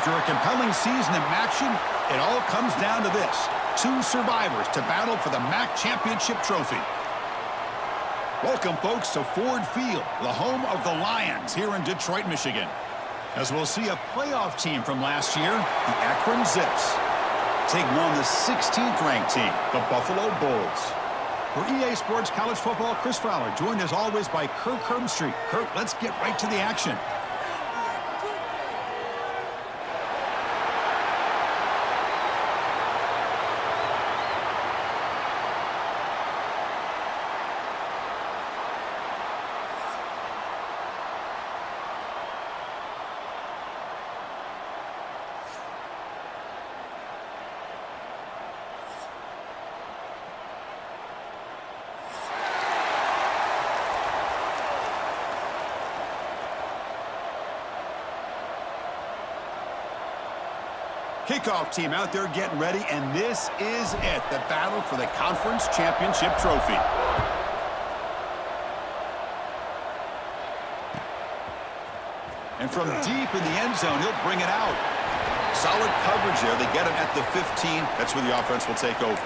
After a compelling season in action, it all comes down to this. 2 survivors to battle for the MAC Championship trophy. Welcome, folks, to Ford Field, the home of the Lions here in Detroit, Michigan. As we'll see a playoff team from last year, the Akron Zips, taking on the 16th-ranked team, the Buffalo Bulls. For EA Sports College Football, Chris Fowler, joined as always by Kirk Herbstreit. Kirk, let's get right to the action. Kickoff team out there getting ready, and this is it, the battle for the conference championship trophy. And from deep in the end zone, he'll bring it out. Solid coverage there. They get him at the 15. That's where the offense will take over.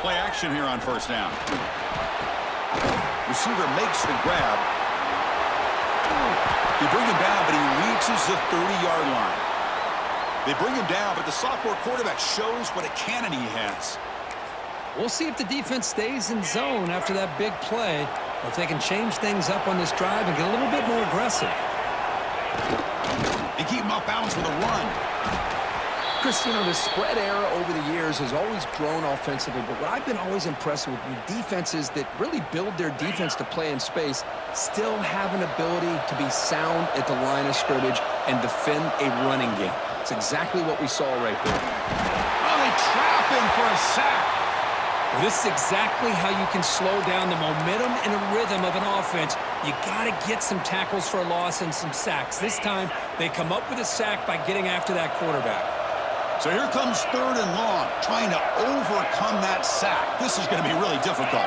Play action here on first down. Receiver makes the grab. They bring him down, but he reaches the 30-yard line. They bring him down, but the sophomore quarterback shows what a cannon he has. We'll see if the defense stays in zone after that big play, or if they can change things up on this drive and get a little bit more aggressive. They keep him off balance with a run. Chris, you know, the spread era over the years has always grown offensively, but what I've been always impressed with defenses that really build their defense to play in space still have an ability to be sound at the line of scrimmage and defend a running game. It's exactly what we saw right there. Oh, they trap him for a sack. Well, this is exactly how you can slow down the momentum and the rhythm of an offense. You got to get some tackles for a loss and some sacks. This time, they come up with a sack by getting after that quarterback. So here comes 3rd and long, trying to overcome that sack. This is going to be really difficult.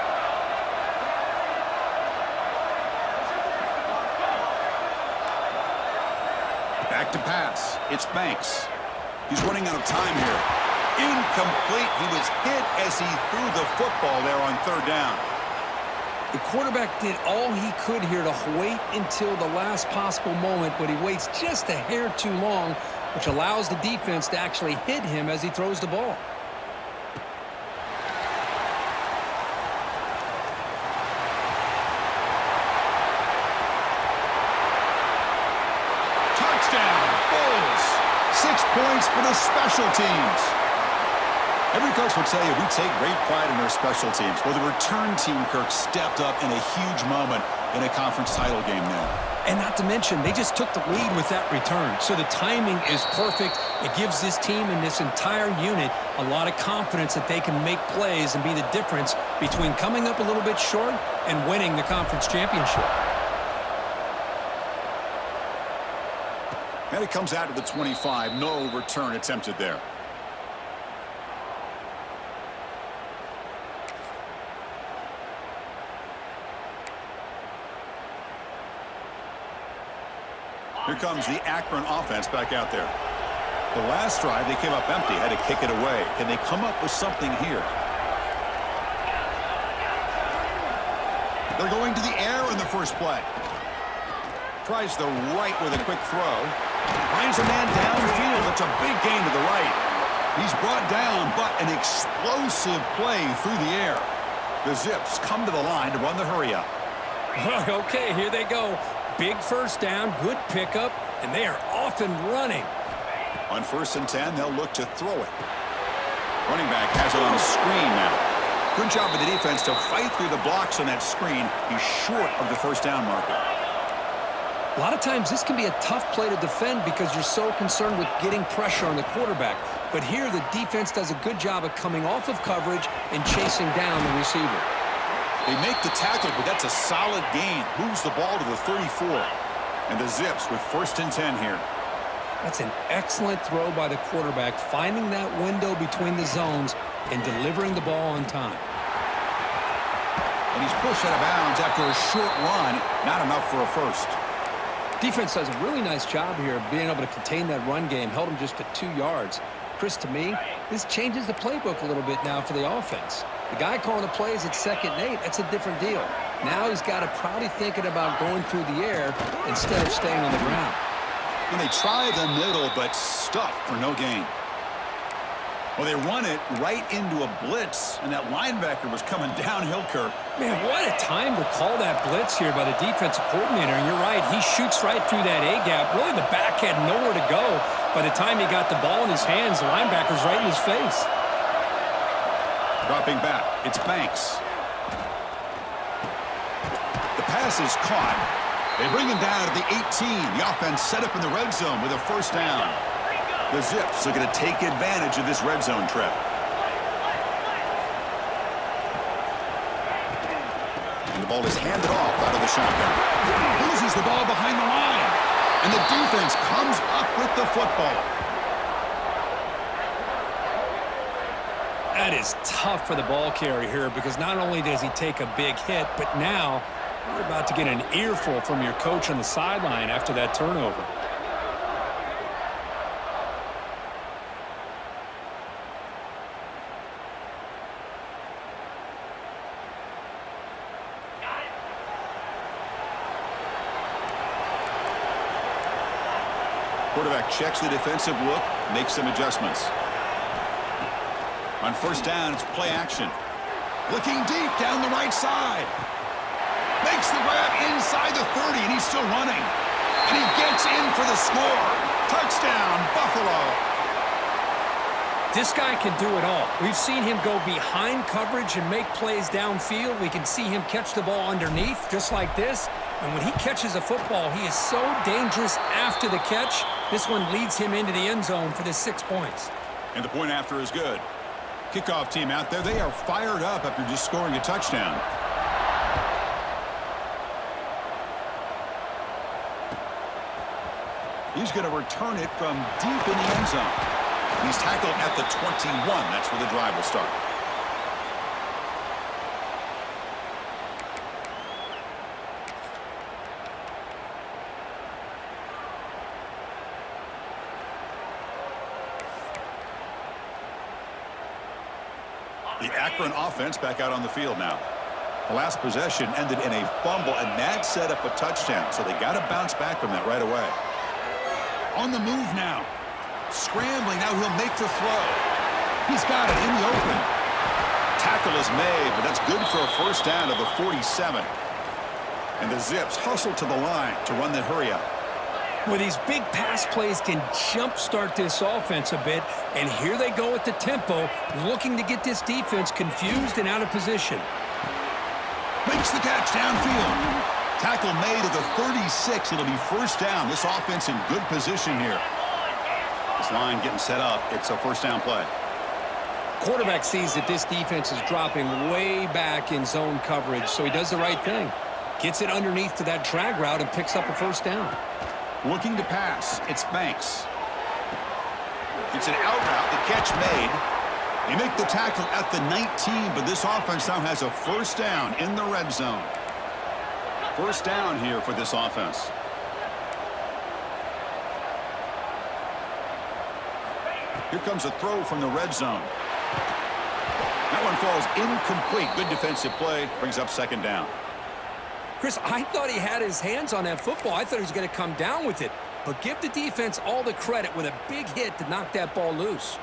Back to pass. It's Banks. He's running out of time here. Incomplete. He was hit as he threw the football there on 3rd down. The quarterback did all he could here to wait until the last possible moment, but he waits just a hair too long, which allows the defense to actually hit him as he throws the ball. Touchdown, Bulls. 6 points for the special teams. Every coach will tell you we take great pride in our special teams. Well, the return team, Kirk, stepped up in a huge moment in a conference title game there. And not to mention, they just took the lead with that return. So the timing is perfect. It gives this team and this entire unit a lot of confidence that they can make plays and be the difference between coming up a little bit short and winning the conference championship. And it comes out to the 25. No return attempted there. Here comes the Akron offense back out there. The last drive, they came up empty, had to kick it away. Can they come up with something here? They're going to the air in the first play. Tries the right with a quick throw. Finds a man downfield. It's a big gain to the right. He's brought down, but an explosive play through the air. The Zips come to the line to run the hurry-up. Okay, here they go. Big first down, good pickup, and they are off and running. On 1st and 10, they'll look to throw it. Running back has it on a screen now. Good job of the defense to fight through the blocks on that screen. He's short of the first down marker. A lot of times this can be a tough play to defend because you're so concerned with getting pressure on the quarterback. But here the defense does a good job of coming off of coverage and chasing down the receiver. They make the tackle, but that's a solid gain. Moves the ball to the 34. And the Zips with 1st and 10 here. That's an excellent throw by the quarterback, finding that window between the zones and delivering the ball on time. And he's pushed out of bounds after a short run. Not enough for a first. Defense does a really nice job here of being able to contain that run game. Held him just to 2 yards. Chris, to me, this changes the playbook a little bit now for the offense. The guy calling the plays at 2nd and 8, that's a different deal. Now he's got to probably thinking about going through the air instead of staying on the ground. And they try the middle, but stuffed for no gain. Well, they run it right into a blitz, and that linebacker was coming downhill, Kirk. Man, what a time to call that blitz here by the defensive coordinator. And you're right, he shoots right through that A-gap. Really, the back had nowhere to go. By the time he got the ball in his hands, the linebacker's right in his face. Dropping back, it's Banks. The pass is caught. They bring him down to the 18. The offense set up in the red zone with a 1st down. The Zips are going to take advantage of this red zone trip. And the ball is handed off out of the shotgun. Loses the ball behind the line. And the defense comes up with the football. That is tough for the ball carrier here because not only does he take a big hit, but now you're about to get an earful from your coach on the sideline after that turnover. Quarterback checks the defensive look, makes some adjustments. On 1st down, it's play action. Looking deep down the right side. Makes the grab inside the 30, and he's still running. And he gets in for the score. Touchdown, Buffalo. This guy can do it all. We've seen him go behind coverage and make plays downfield. We can see him catch the ball underneath, just like this. And when he catches a football, he is so dangerous after the catch. This one leads him into the end zone for the 6 points. And the point after is good. Kickoff team out there, they are fired up after just scoring a touchdown. He's going to return it from deep in the end zone. He's tackled at the 21. That's where the drive will start. The Akron offense back out on the field now. The last possession ended in a fumble, and that set up a touchdown, so they got to bounce back from that right away. On the move now. Scrambling, now he'll make the throw. He's got it in the open. Tackle is made, but that's good for a 1st down to the 47. And the Zips hustle to the line to run that hurry up. Well, these big pass plays can jumpstart this offense a bit, and here they go at the tempo, looking to get this defense confused and out of position. Makes the catch downfield. Tackle made at the 36. It'll be 1st down. This offense in good position here. This line getting set up. It's a 1st down play. Quarterback sees that this defense is dropping way back in zone coverage, so he does the right thing. Gets it underneath to that drag route and picks up a 1st down. Looking to pass. It's Banks. It's an out route. The catch made. They make the tackle at the 19, but this offense now has a 1st down in the red zone. 1st down here for this offense. Here comes a throw from the red zone. That one falls incomplete. Good defensive play. Brings up 2nd down. Chris, I thought he had his hands on that football. I thought he was going to come down with it. But give the defense all the credit with a big hit to knock that ball loose.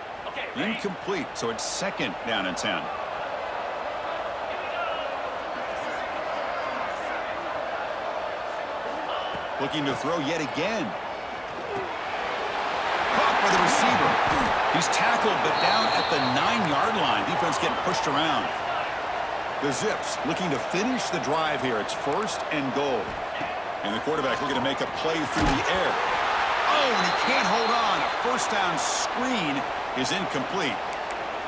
Incomplete, so it's 2nd down and 10. Looking to throw yet again. Caught by the receiver. He's tackled, but down at the 9-yard line. Defense getting pushed around. The Zips looking to finish the drive here. It's 1st and goal. And the quarterback looking to make a play through the air. Oh, and he can't hold on. A first down screen is incomplete.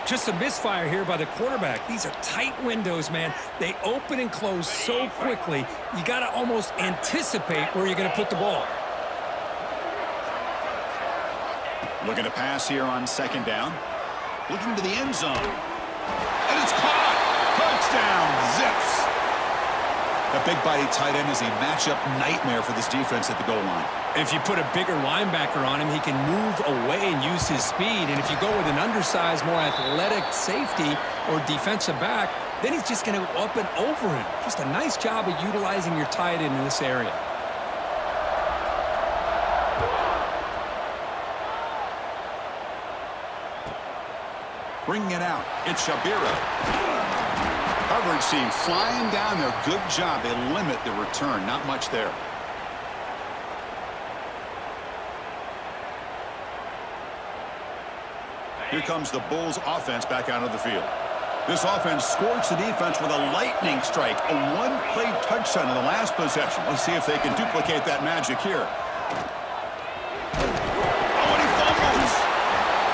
Just a misfire here by the quarterback. These are tight windows, man. They open and close so quickly, you got to almost anticipate where you're going to put the ball. Looking to pass here on second down. Looking to the end zone. And it's caught. Touchdown, Zips. The big body tight end is a matchup nightmare for this defense at the goal line. If you put a bigger linebacker on him, he can move away and use his speed. And if you go with an undersized, more athletic safety or defensive back, then he's just going to go up and over him. Just a nice job of utilizing your tight end in this area. Bringing it out, it's Shabira. Coverage team flying down there. Good job. They limit the return. Not much there. Here comes the Bulls offense back out of the field. This offense scorched the defense with a lightning strike. A one-play touchdown in the last possession. Let's see if they can duplicate that magic here. Oh, and he fumbles.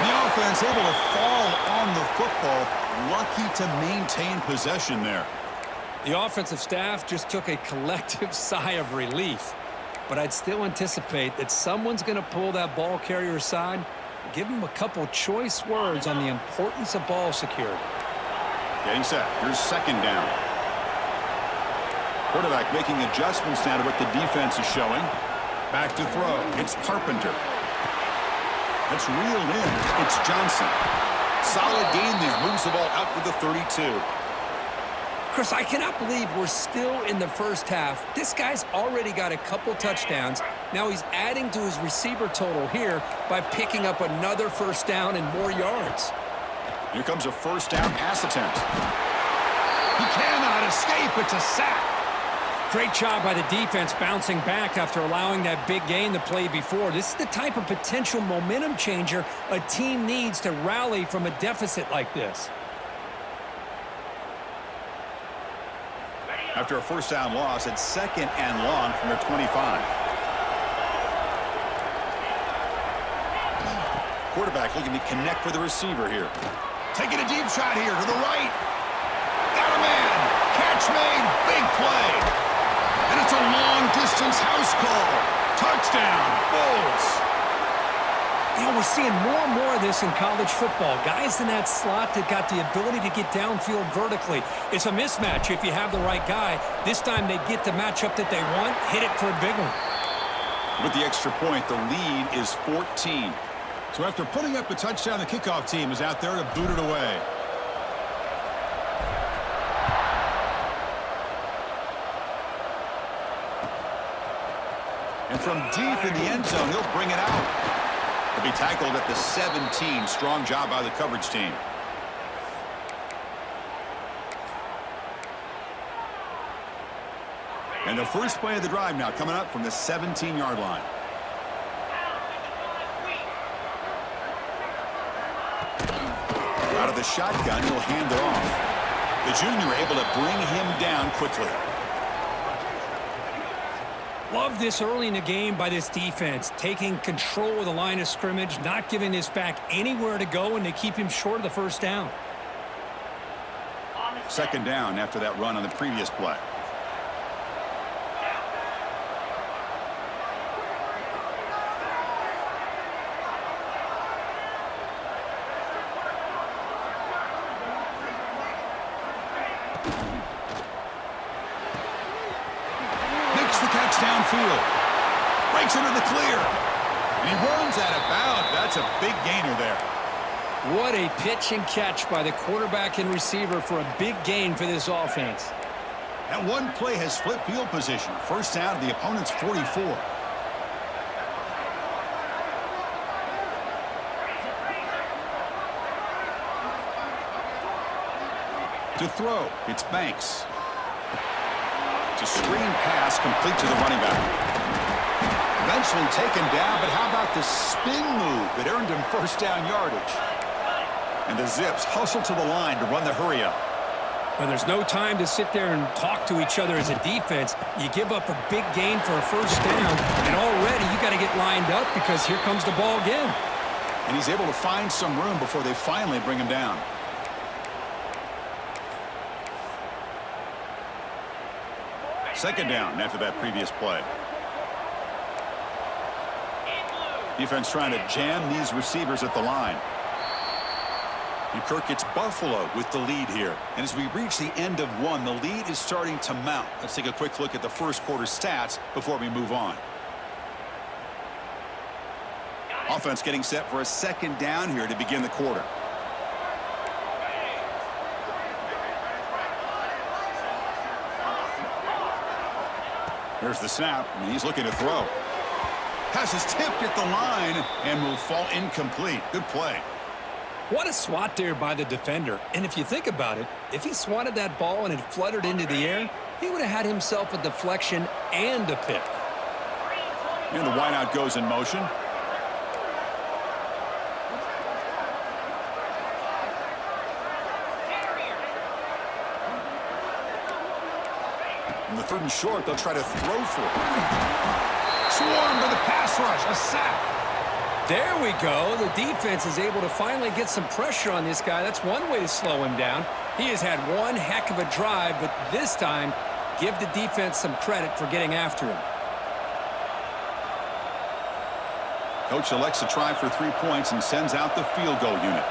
The offense able to fall on the football. Lucky to maintain possession there. The offensive staff just took a collective sigh of relief. But I'd still anticipate that someone's going to pull that ball carrier aside. Give him a couple choice words on the importance of ball security. Getting set. Here's second down. Quarterback making adjustments now to what the defense is showing. Back to throw. It's Carpenter. That's reeled in. It's Johnson. Solid gain there. Moves the ball out to the 32. Chris, I cannot believe we're still in the first half. This guy's already got a couple touchdowns. Now he's adding to his receiver total here by picking up another first down and more yards. Here comes a first down pass attempt. He cannot escape. It's a sack. Great job by the defense bouncing back after allowing that big gain the play before. This is the type of potential momentum changer a team needs to rally from a deficit like this. After a first down loss, it's second and long from their 25. Quarterback looking to connect with the receiver here. Taking a deep shot here to the right. Got a man. Catch made. Big play. And it's a long-distance house call. Touchdown, Bulls. You know, we're seeing more and more of this in college football. Guys in that slot that got the ability to get downfield vertically. It's a mismatch if you have the right guy. This time they get the matchup that they want, hit it for a big one. With the extra point, the lead is 14. So after putting up a touchdown, the kickoff team is out there to boot it away. And from deep in the end zone, he'll bring it out. He'll be tackled at the 17. Strong job by the coverage team. And the first play of the drive now coming up from the 17-yard line. Out of the shotgun, he'll hand it off. The junior able to bring him down quickly. Love this early in the game by this defense, taking control of the line of scrimmage, not giving this back anywhere to go, and they keep him short of the first down. Second down after that run on the previous play. Downfield. Breaks into the clear. And he runs out of bounds. That's a big gainer there. What a pitch and catch by the quarterback and receiver for a big gain for this offense. That one play has flipped field position. First down to the opponent's 44. To throw, it's Banks. A screen pass complete to the running back. Eventually taken down, but how about the spin move that earned him first down yardage? And the Zips hustle to the line to run the hurry up. Well, there's no time to sit there and talk to each other as a defense. You give up a big gain for a first down, and already you got to get lined up because here comes the ball again. And he's able to find some room before they finally bring him down. Second down after that previous play. Defense trying to jam these receivers at the line. And Kirk, it's Buffalo with the lead here. And as we reach the end of one, the lead is starting to mount. Let's take a quick look at the first quarter stats before we move on. Offense getting set for a second down here to begin the quarter. There's the snap, and he's looking to throw. Pass is tipped at the line and will fall incomplete. Good play. What a swat there by the defender. And if you think about it, if he swatted that ball and it fluttered into the air, he would have had himself a deflection and a pick. And the wideout goes in motion. In the 3rd and short, they'll try to throw for it. Swarmed by the pass rush, a sack. There we go. The defense is able to finally get some pressure on this guy. That's one way to slow him down. He has had one heck of a drive, but this time, give the defense some credit for getting after him. Coach elects to try for 3 points and sends out the field goal unit.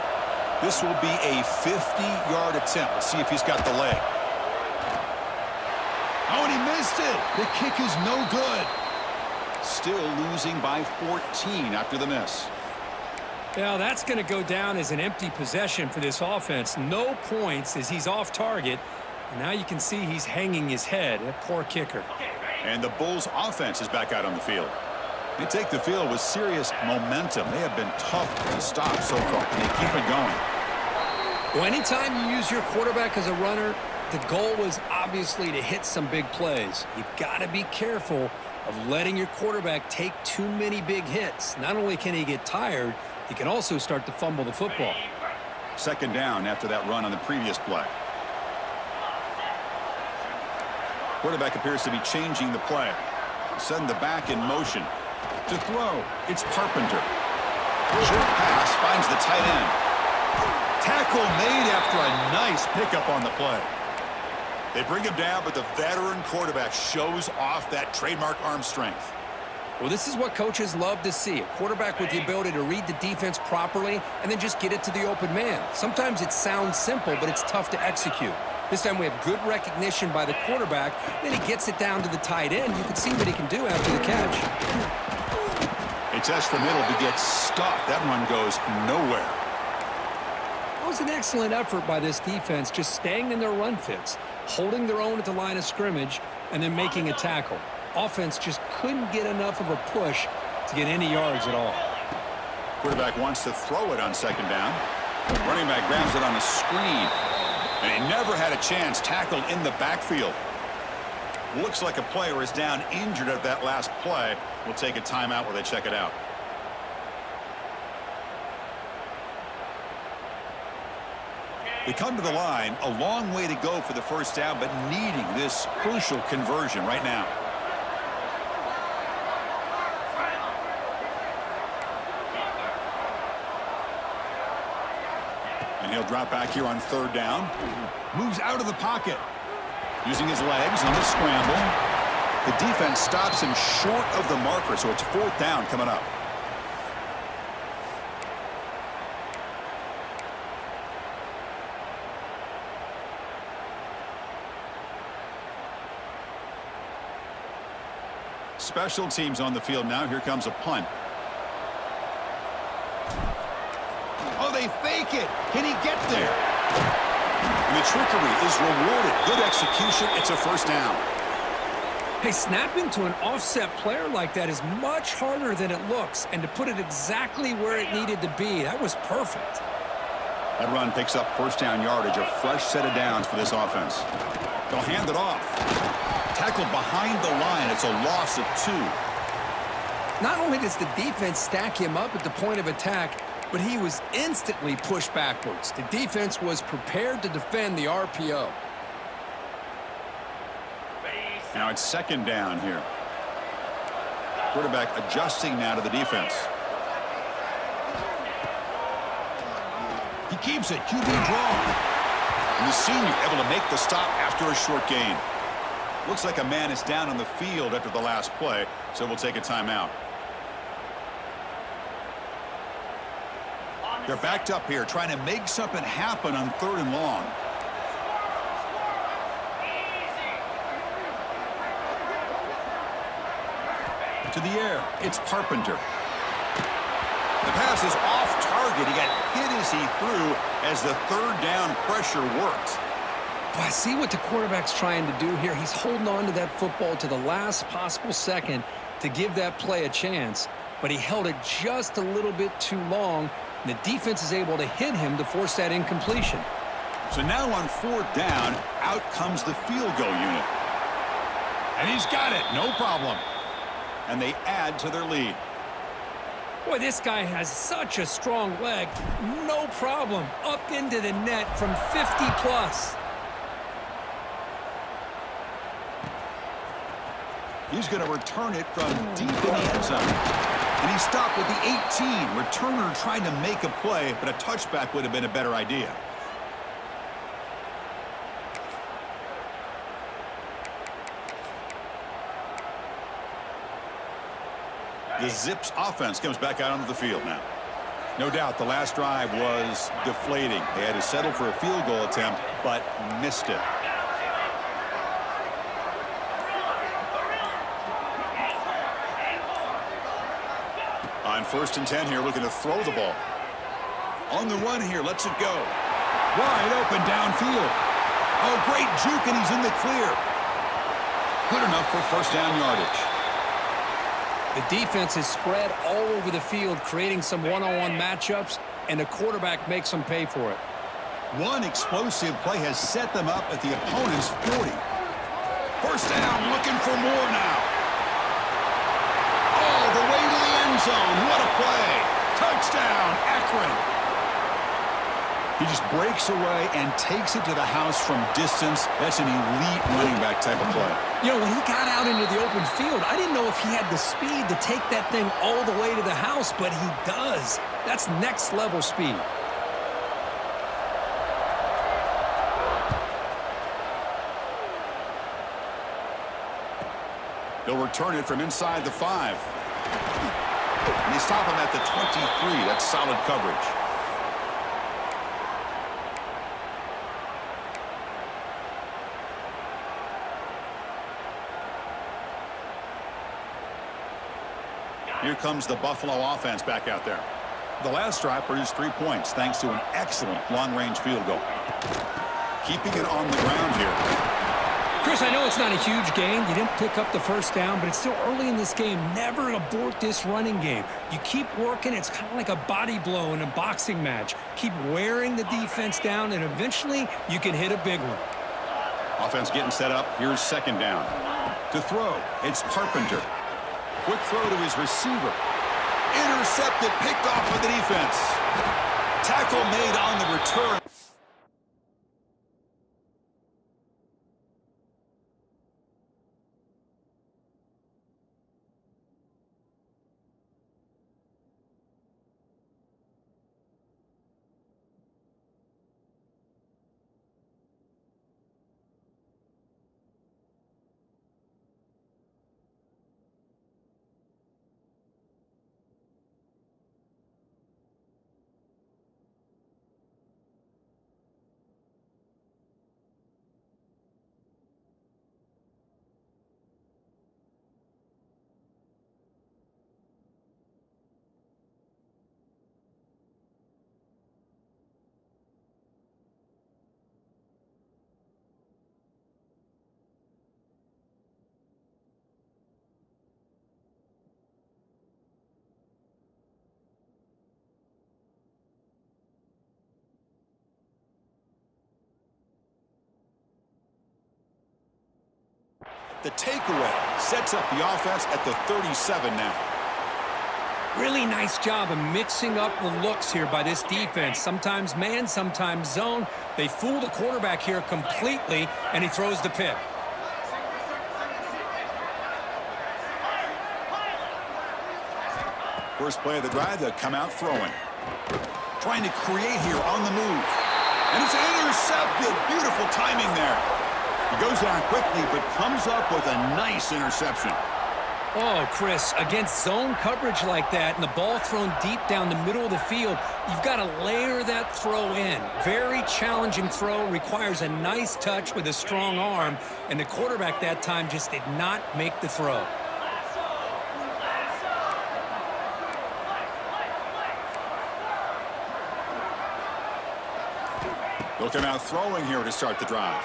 This will be a 50-yard attempt. Let's see if he's got the leg. Oh, and he missed it. The kick is no good. Still losing by 14 after the miss. Now that's going to go down as an empty possession for this offense. No points as he's off target. And now you can see he's hanging his head. A poor kicker. And the Bulls offense is back out on the field. They take the field with serious momentum. They have been tough to stop so far. And they keep it going. Well, anytime you use your quarterback as a runner, the goal was obviously to hit some big plays. You've got to be careful of letting your quarterback take too many big hits. Not only can he get tired, he can also start to fumble the football. Second down after that run on the previous play. Quarterback appears to be changing the play. Send the back in motion. To throw, it's Carpenter. Short pass finds the tight end. Tackle made after a nice pickup on the play. They bring him down, but the veteran quarterback shows off that trademark arm strength. Well, this is what coaches love to see. A quarterback with the ability to read the defense properly and then just get it to the open man. Sometimes it sounds simple, but it's tough to execute. This time we have good recognition by the quarterback. Then he gets it down to the tight end. You can see what he can do after the catch. It's S for middle to get stopped. That one goes nowhere. It was an excellent effort by this defense, just staying in their run fits, holding their own at the line of scrimmage, and then making a tackle. Offense just couldn't get enough of a push to get any yards at all. Quarterback wants to throw it on second down. Running back grabs it on the screen. And he never had a chance, tackled in the backfield. Looks like a player is down injured at that last play. We'll take a timeout while they check it out. They come to the line, a long way to go for the first down, but needing this crucial conversion right now. And he'll drop back here on third down. Moves out of the pocket. Using his legs on the scramble. The defense stops him short of the marker, so it's fourth down coming up. Special teams on the field now. Here comes a punt. Oh, they fake it. Can he get there? And the trickery is rewarded. Good execution. It's a first down. Hey, snapping to an offset player like that is much harder than it looks. And to put it exactly where it needed to be, that was perfect. That run picks up first down yardage. A fresh set of downs for this offense. They'll hand it off. Tackled behind the line. It's a loss of 2. Not only does the defense stack him up at the point of attack, but he was instantly pushed backwards. The defense was prepared to defend the RPO. Now it's second down here. Quarterback adjusting now to the defense. He keeps it. QB draw. And the senior able to make the stop after a short gain. Looks like a man is down on the field after the last play, so we'll take a timeout. They're backed up here, trying to make something happen on 3rd and long. To the air, it's Carpenter. The pass is off target. He got hit as he threw as the 3rd down pressure worked. Well, I see what the quarterback's trying to do here. He's holding on to that football to the last possible second to give that play a chance, but he held it just a little bit too long, and the defense is able to hit him to force that incompletion. So now on 4th down, out comes the field goal unit. And he's got it, no problem. And they add to their lead. Boy, this guy has such a strong leg. No problem. Up into the net from 50 plus. He's going to return it from deep in the end zone. And he stopped with the 18. Returner trying to make a play, but a touchback would have been a better idea. The Zips offense comes back out onto the field now. No doubt the last drive was deflating. They had to settle for a field goal attempt, but missed it. On 1st and 10 here, looking to throw the ball. On the run here, lets it go. Wide open downfield. Oh, great juke, and he's in the clear. Good enough for 1st down yardage. The defense is spread all over the field, creating some one-on-one matchups, and the quarterback makes them pay for it. One explosive play has set them up at the opponent's 40. 1st down, looking for more now. All the way to the end zone. What a play. Touchdown, Akron. He just breaks away and takes it to the house from distance. That's an elite running back type of play. You know, when he got out into the open field, I didn't know if he had the speed to take that thing all the way to the house, but he does. That's next level speed. They'll return it from inside the 5. And they stop him at the 23. That's solid coverage. Here comes the Buffalo offense back out there. The last drive produced 3 points thanks to an excellent long-range field goal. Keeping it on the ground here. Chris, I know it's not a huge gain. You didn't pick up the 1st down, but it's still early in this game. Never abort this running game. You keep working. It's kind of like a body blow in a boxing match. Keep wearing the defense down, and eventually you can hit a big one. Offense getting set up. Here's 2nd down. To throw, it's Carpenter. Quick throw to his receiver. Intercepted, picked off by the defense. Tackle made on the return. The takeaway sets up the offense at the 37 now. Really nice job of mixing up the looks here by this defense. Sometimes man, sometimes zone. They fool the quarterback here completely, and he throws the pick. First play of the drive, they'll come out throwing. Trying to create here on the move. And it's intercepted. Beautiful timing there. He goes down quickly, but comes up with a nice interception. Oh, Chris, against zone coverage like that and the ball thrown deep down the middle of the field, you've got to layer that throw in. Very challenging throw, requires a nice touch with a strong arm, and the quarterback that time just did not make the throw. They'll come out throwing here to start the drive.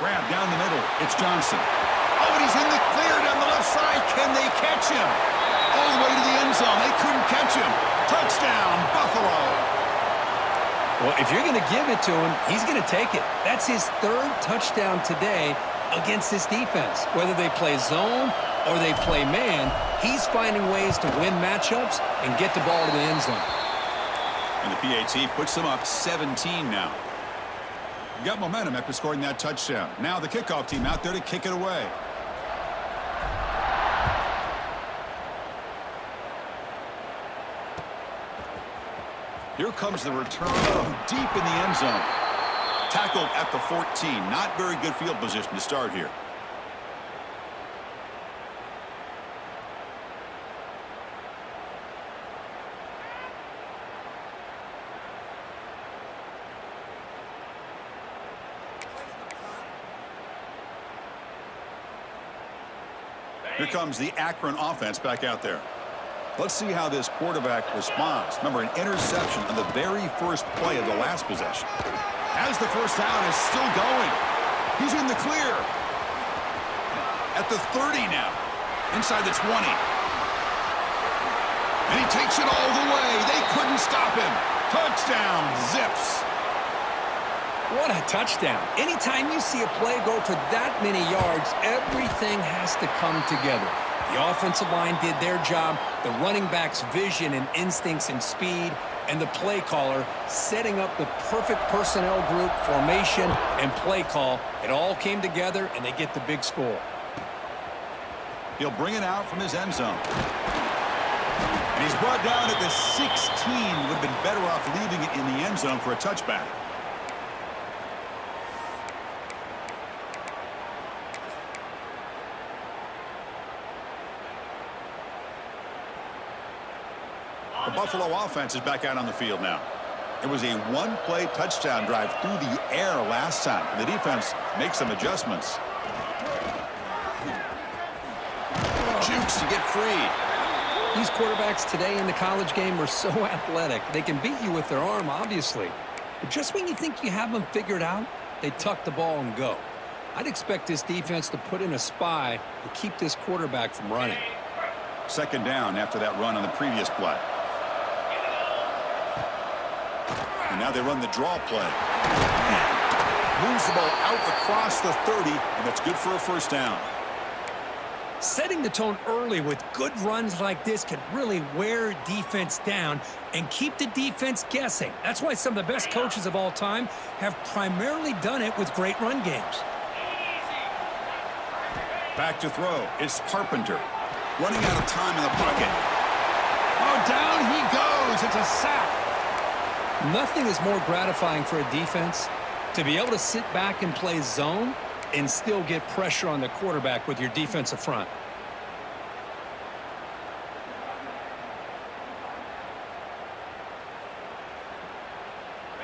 Grab down the middle. It's Johnson. Oh, and he's in the clear down the left side. Can they catch him? All the way to the end zone. They couldn't catch him. Touchdown, Buffalo. Well, if you're going to give it to him, he's going to take it. That's his third touchdown today against this defense. Whether they play zone or they play man, he's finding ways to win matchups and get the ball to the end zone. And the PAT puts them up 17 now. Got momentum after scoring that touchdown. Now the kickoff team out there to kick it away. Here comes the return deep in the end zone. Tackled at the 14. Not very good field position to start here. Here comes the Akron offense back out there. Let's see how this quarterback responds. Remember, an interception on the very first play of the last possession. As the first down is still going. He's in the clear. At the 30 now. Inside the 20. And he takes it all the way. They couldn't stop him. Touchdown, Zips. What a touchdown. Anytime you see a play go for that many yards, everything has to come together. The offensive line did their job, the running back's vision and instincts and speed, and the play caller setting up the perfect personnel group, formation, and play call. It all came together, and they get the big score. He'll bring it out from his end zone. And he's brought down at the 16. Would have been better off leaving it in the end zone for a touchback. The Buffalo offense is back out on the field now. It was a one-play touchdown drive through the air last time. The defense makes some adjustments. Jukes to get free. These quarterbacks today in the college game are so athletic. They can beat you with their arm, obviously. But just when you think you have them figured out, they tuck the ball and go. I'd expect this defense to put in a spy to keep this quarterback from running. Second down after that run on the previous play. And now they run the draw play. Moves the ball out across the 30, and that's good for a first down. Setting the tone early with good runs like this can really wear defense down and keep the defense guessing. That's why some of the best coaches of all time have primarily done it with great run games. Back to throw. It's Carpenter. Running out of time in the pocket. Oh, down he goes. It's a sack. Nothing is more gratifying for a defense to be able to sit back and play zone and still get pressure on the quarterback with your defensive front.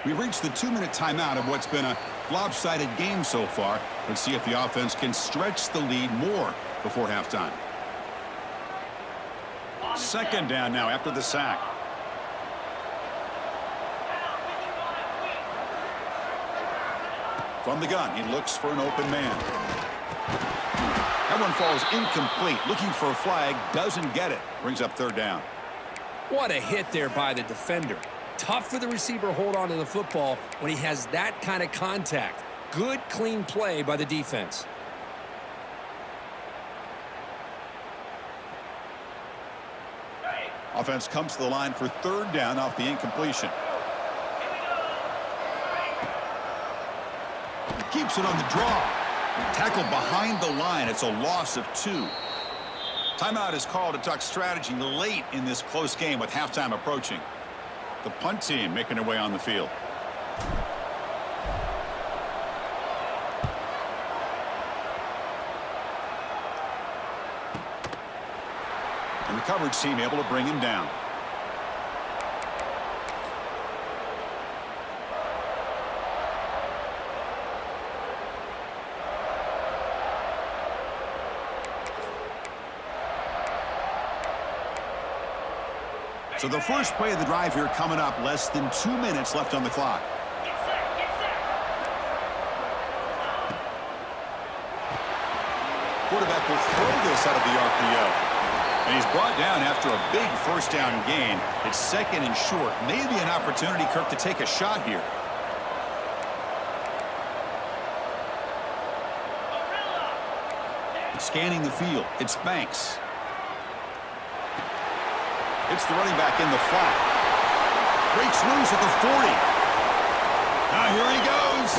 We've reached the 2-minute timeout of what's been a lopsided game so far. Let's see if the offense can stretch the lead more before halftime. Second down now after the sack. From the gun, he looks for an open man. That one falls incomplete. Looking for a flag, doesn't get it. Brings up third down. What a hit there by the defender. Tough for the receiver to hold on to the football when he has that kind of contact. Good, clean play by the defense. Offense comes to the line for third down off the incompletion. Keeps it on the draw. Tackled behind the line. It's a loss of 2. Timeout is called to talk strategy late in this close game with halftime approaching. The punt team making their way on the field. And the coverage team able to bring him down. So the first play of the drive here coming up, less than 2 minutes left on the clock. Quarterback will throw this out of the RPO. And he's brought down after a big first down gain. It's second and short. Maybe an opportunity, Kirk, to take a shot here. Scanning the field. It's Banks. It's the running back in the flat. Breaks loose at the 40. Now here he goes.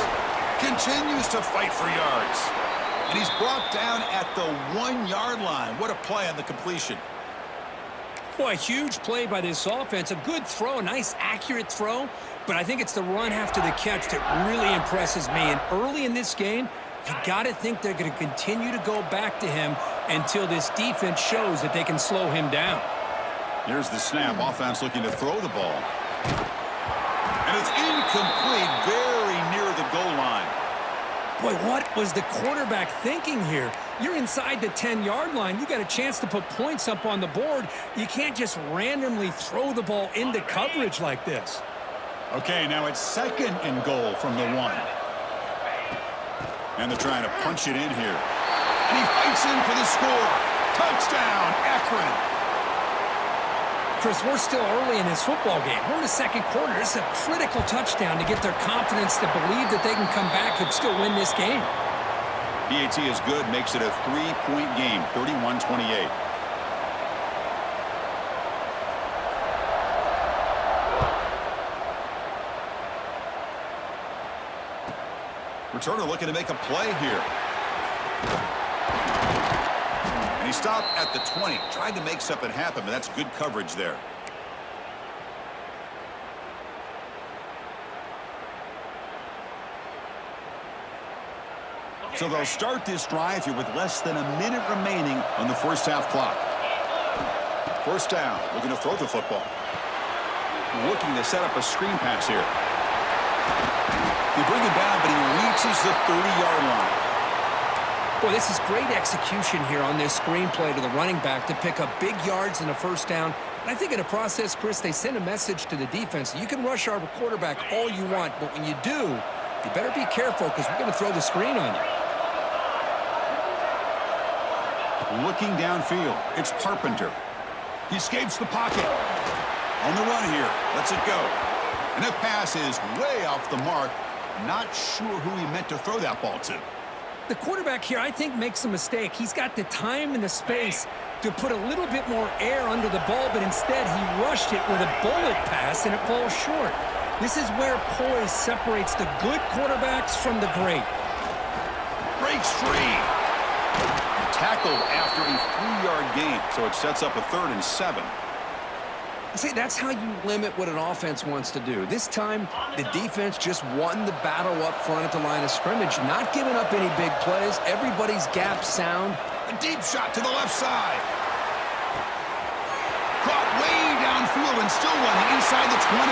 Continues to fight for yards. And he's brought down at the 1-yard line. What a play on the completion. Boy, a huge play by this offense. A good throw, a nice accurate throw. But I think it's the run after the catch that really impresses me. And early in this game, you got to think they're going to continue to go back to him until this defense shows that they can slow him down. Here's the snap. Offense looking to throw the ball. And it's incomplete, very near the goal line. Boy, what was the quarterback thinking here? You're inside the 10-yard line. You got a chance to put points up on the board. You can't just randomly throw the ball into coverage like this. Okay, now it's second and goal from the 1. And they're trying to punch it in here. And he fights in for the score. Touchdown, Akron. Chris, we're still early in this football game. We're in the second quarter. This is a critical touchdown to get their confidence to believe that they can come back and still win this game. PAT is good, makes it a 3-point game, 31-28. Returner looking to make a play here. And he stopped at the 20. Tried to make something happen, but that's good coverage there. So they'll start this drive here with less than a minute remaining on the first half clock. First down, looking to throw the football. Looking to set up a screen pass here. They bring him down, but he reaches the 30-yard line. Boy, this is great execution here on this screenplay to the running back to pick up big yards in the first down. And I think in the process, Chris, they send a message to the defense. You can rush our quarterback all you want, but when you do, you better be careful because we're going to throw the screen on you. Looking downfield, it's Carpenter. He escapes the pocket. On the run here, lets it go. And that pass is way off the mark. Not sure who he meant to throw that ball to. The quarterback here, I think, makes a mistake. He's got the time and the space to put a little bit more air under the ball, but instead he rushed it with a bullet pass, and it falls short. This is where poise separates the good quarterbacks from the great. Breaks free. Tackled after a 3-yard gain, so it sets up a 3rd and 7. See, that's how you limit what an offense wants to do. This time, the defense just won the battle up front at the line of scrimmage, not giving up any big plays. Everybody's gap sound. A deep shot to the left side. Caught way downfield and still running inside the 20.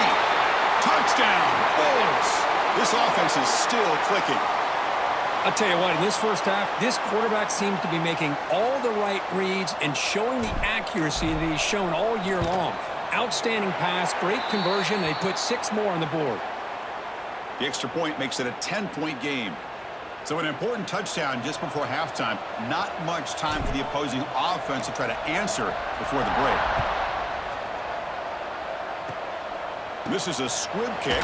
Touchdown, Bulls. This offense is still clicking. I'll tell you what, in this first half, this quarterback seems to be making all the right reads and showing the accuracy that he's shown all year long. Outstanding pass, great conversion. They put 6 more on the board. The extra point makes it a 10-point game. So an important touchdown just before halftime. Not much time for the opposing offense to try to answer before the break. This is a squib kick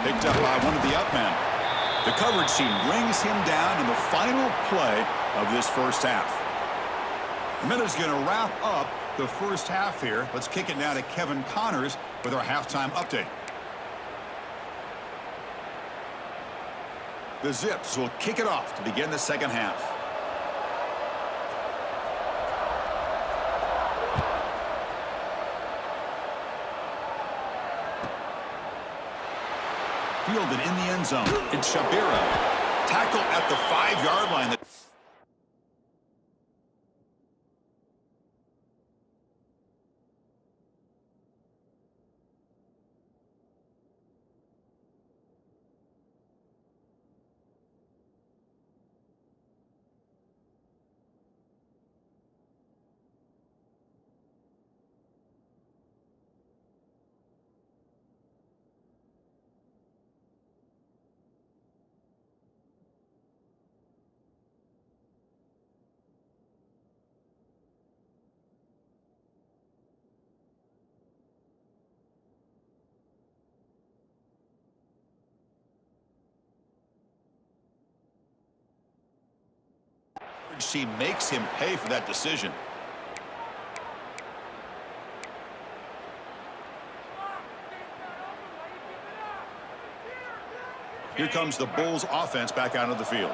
picked up by one of the up men. The coverage team brings him down in the final play of this first half. And that is going to wrap up the first half here. Let's kick it now to Kevin Connors with our halftime update. The Zips will kick it off to begin the second half. fielded in the end zone. It's Shabira. Tackle at the 5-yard line. She makes him pay for that decision. Here comes the Bulls offense back out of the field.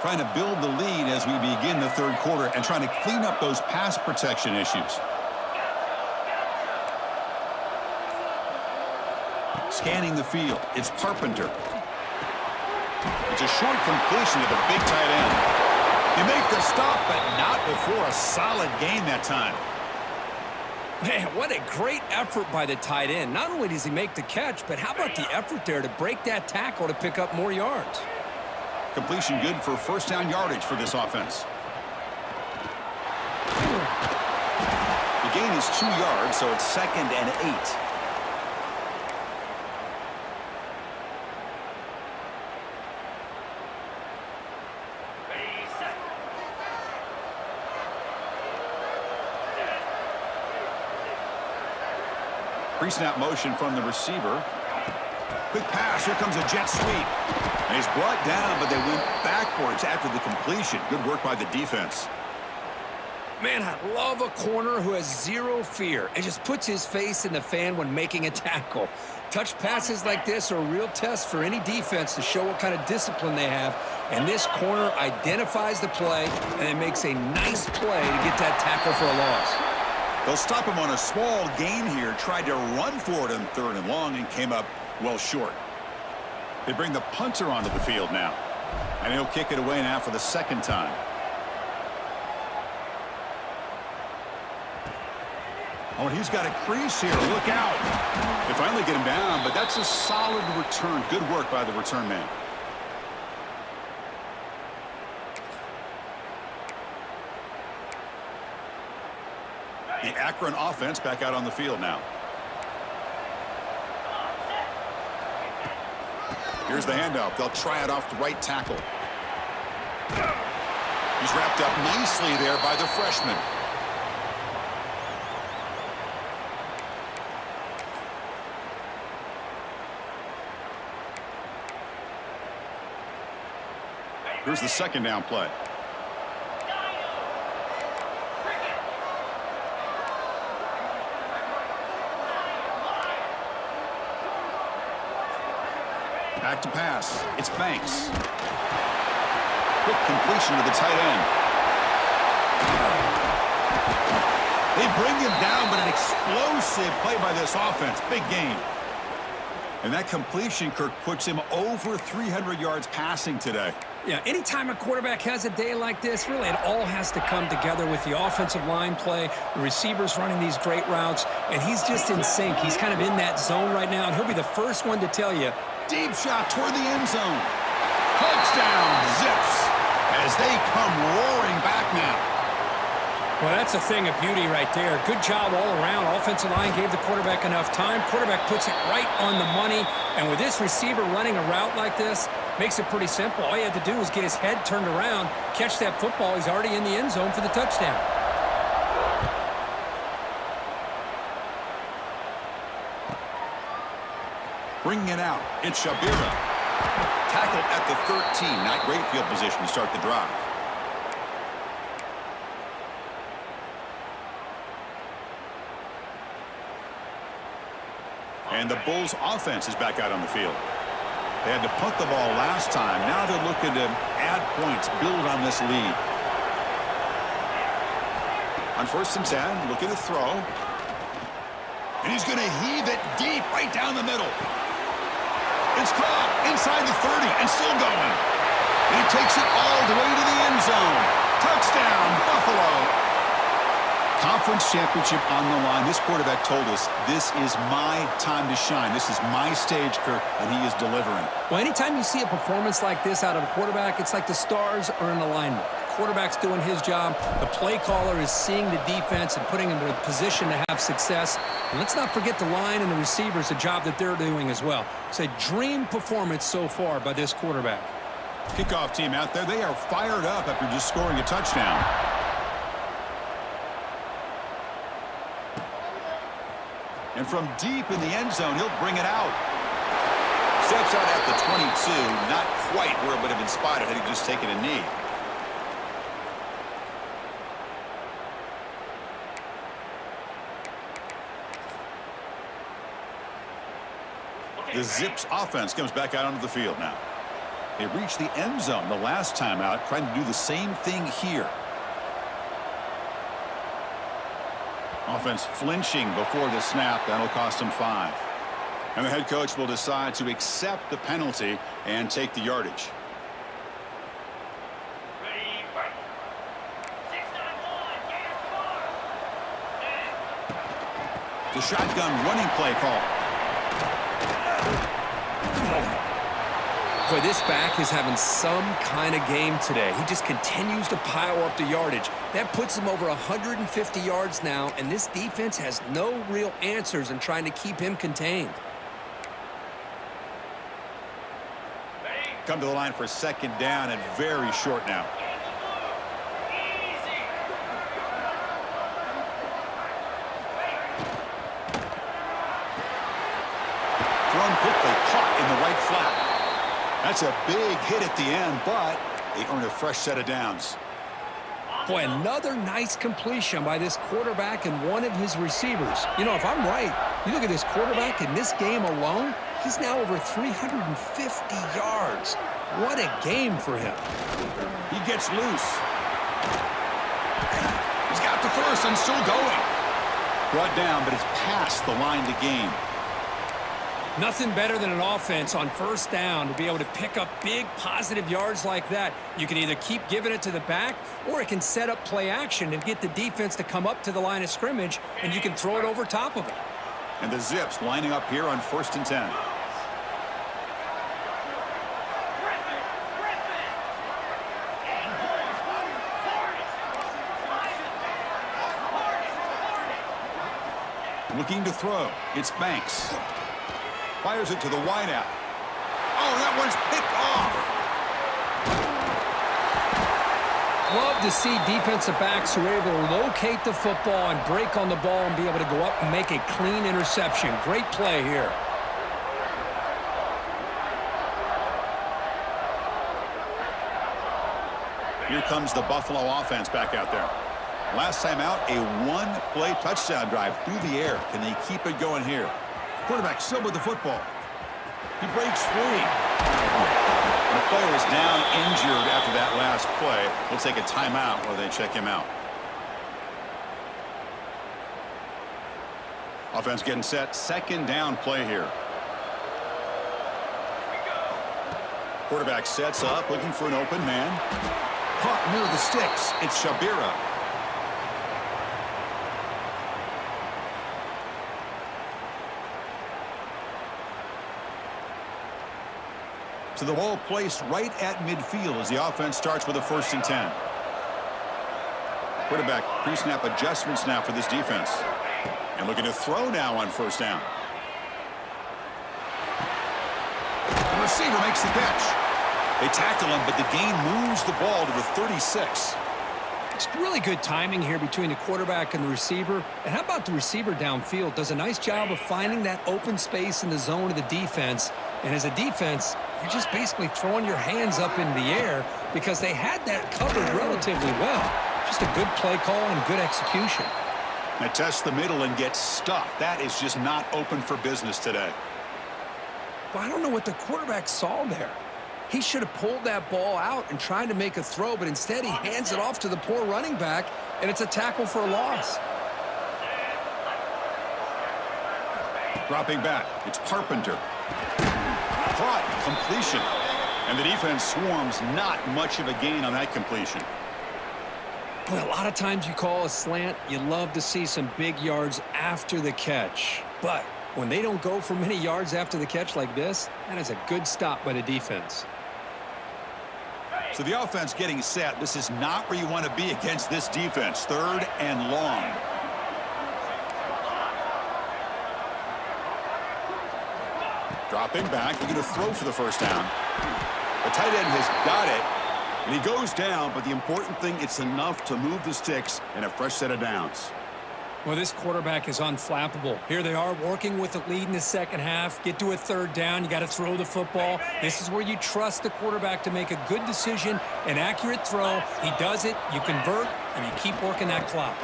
Trying to build the lead as we begin the third quarter and trying to clean up those pass protection issues. Scanning the field, it's Carpenter. It's a short completion to the big tight end. You make the stop, but not before a solid gain that time. Man, what a great effort by the tight end. Not only does he make the catch, but how about the effort there to break that tackle to pick up more yards? Completion good for first down yardage for this offense. The gain is 2 yards, so it's 2nd and 8. Pre-snap motion from the receiver. Quick pass. Here comes a jet sweep. And he's brought down, but they went backwards after the completion. Good work by the defense. Man, I love a corner who has zero fear and just puts his face in the fan when making a tackle. Touch passes like this are a real test for any defense to show what kind of discipline they have. And this corner identifies the play and then makes a nice play to get that tackle for a loss. They'll stop him on a small gain here. Tried to run for it on 3rd and long and came up well short. They bring the punter onto the field now. And he'll kick it away now for the 2nd time. Oh, and he's got a crease here. Look out. They finally get him down, but that's a solid return. Good work by the return man. The Akron offense back out on the field now. Here's the handoff. They'll try it off the right tackle. He's wrapped up nicely there by the freshman. Here's the 2nd down play. Back to pass. It's Banks. Quick completion to the tight end. They bring him down, but an explosive play by this offense. Big gain. And that completion, Kirk, puts him over 300 yards passing today. Yeah, anytime a quarterback has a day like this, really it all has to come together with the offensive line play, the receivers running these great routes, and he's just in sync. He's kind of in that zone right now, and he'll be the first one to tell you. Deep shot toward the end zone. Touchdown, Zips, as they come roaring back now. Well, that's a thing of beauty right there. Good job all around. Offensive line gave the quarterback enough time. Quarterback puts it right on the money. And with this receiver running a route like this, makes it pretty simple. All you had to do was get his head turned around, catch that football. He's already in the end zone for the touchdown. Bringing it out, it's Shabira. Tackled at the 13. Not great field position to start the drive. And the Bulls offense is back out on the field. They had to punt the ball last time. Now they're looking to add points, build on this lead. On 1st and 10, looking to throw. And he's going to heave it deep right down the middle. It's caught inside the 30 and still going. And he takes it all the way to the end zone. Touchdown, Buffalo. Conference championship on the line. This quarterback told us, this is my time to shine. This is my stage, Kirk, and he is delivering. Well, anytime you see a performance like this out of a quarterback, it's like the stars are in alignment. The quarterback's doing his job. The play caller is seeing the defense and putting him in a position to have success. And let's not forget the line and the receivers, the job that they're doing as well. It's a dream performance so far by this quarterback. Kickoff team out there, they are fired up after just scoring a touchdown. And from deep in the end zone, he'll bring it out. Steps out at the 22, not quite where it would have been spotted had he just taken a knee. The Zips offense comes back out onto the field now. They reached the end zone the last time out, trying to do the same thing here. Offense flinching before the snap. That'll cost him 5. And the head coach will decide to accept the penalty and take the yardage. The shotgun running play call. Boy, this back is having some kind of game today. He just continues to pile up the yardage. That puts him over 150 yards now, and this defense has no real answers in trying to keep him contained. Come to the line for second down and very short now. Thrown quickly, caught in the right flat. That's a big hit at the end, but they earn a fresh set of downs. Boy, another nice completion by this quarterback and one of his receivers. You know, if I'm right, you look at this quarterback in this game alone, he's now over 350 yards. What a game for him. He gets loose. He's got the first and still going. Brought down, but it's past the line to gain. Nothing better than an offense on first down to be able to pick up big positive yards like that. You can either keep giving it to the back, or it can set up play action and get the defense to come up to the line of scrimmage, and you can throw it over top of it. And the Zips lining up here on 1st and 10. Looking to throw. It's Banks. Fires it to the wideout. Oh, that one's picked off. Love to see defensive backs who are able to locate the football and break on the ball and be able to go up and make a clean interception. Great play here. Here comes the Buffalo offense back out there. Last time out, a one-play touchdown drive through the air. Can they keep it going here? Quarterback still with the football. He breaks free. The player is down injured after that last play. We'll take a timeout while they check him out. Offense getting set. Second down play here. Quarterback sets up, looking for an open man. Caught near the sticks. It's Shabira. So the ball placed right at midfield as the offense starts with a 1st and 10. Quarterback pre-snap adjustments now for this defense. And looking to throw now on 1st down. The receiver makes the catch. They tackle him, but the gain moves the ball to the 36. It's really good timing here between the quarterback and the receiver. And how about the receiver downfield? Does a nice job of finding that open space in the zone of the defense. And as a defense, you're just basically throwing your hands up in the air because they had that covered relatively well. Just a good play call and good execution. They test the middle and get stuffed. That is just not open for business today. But I don't know what the quarterback saw there. He should have pulled that ball out and tried to make a throw, but instead he hands it off to the poor running back, and it's a tackle for a loss. Dropping back, it's Carpenter. caught completion. And the defense swarms not much of a gain on that completion. Well, a lot of times you call a slant, you love to see some big yards after the catch. But when they don't go for many yards after the catch like this, that is a good stop by the defense. So the offense getting set. This is not where you want to be against this defense. 3rd and long. Dropping back. You're going to throw for the first down. The tight end has got it. And he goes down, but the important thing, it's enough to move the sticks and a fresh set of downs. Well, this quarterback is unflappable. Here they are working with the lead in the second half. Get to a 3rd down. You got to throw the football. This is where you trust the quarterback to make a good decision, an accurate throw. He does it, you convert, and you keep working that clock.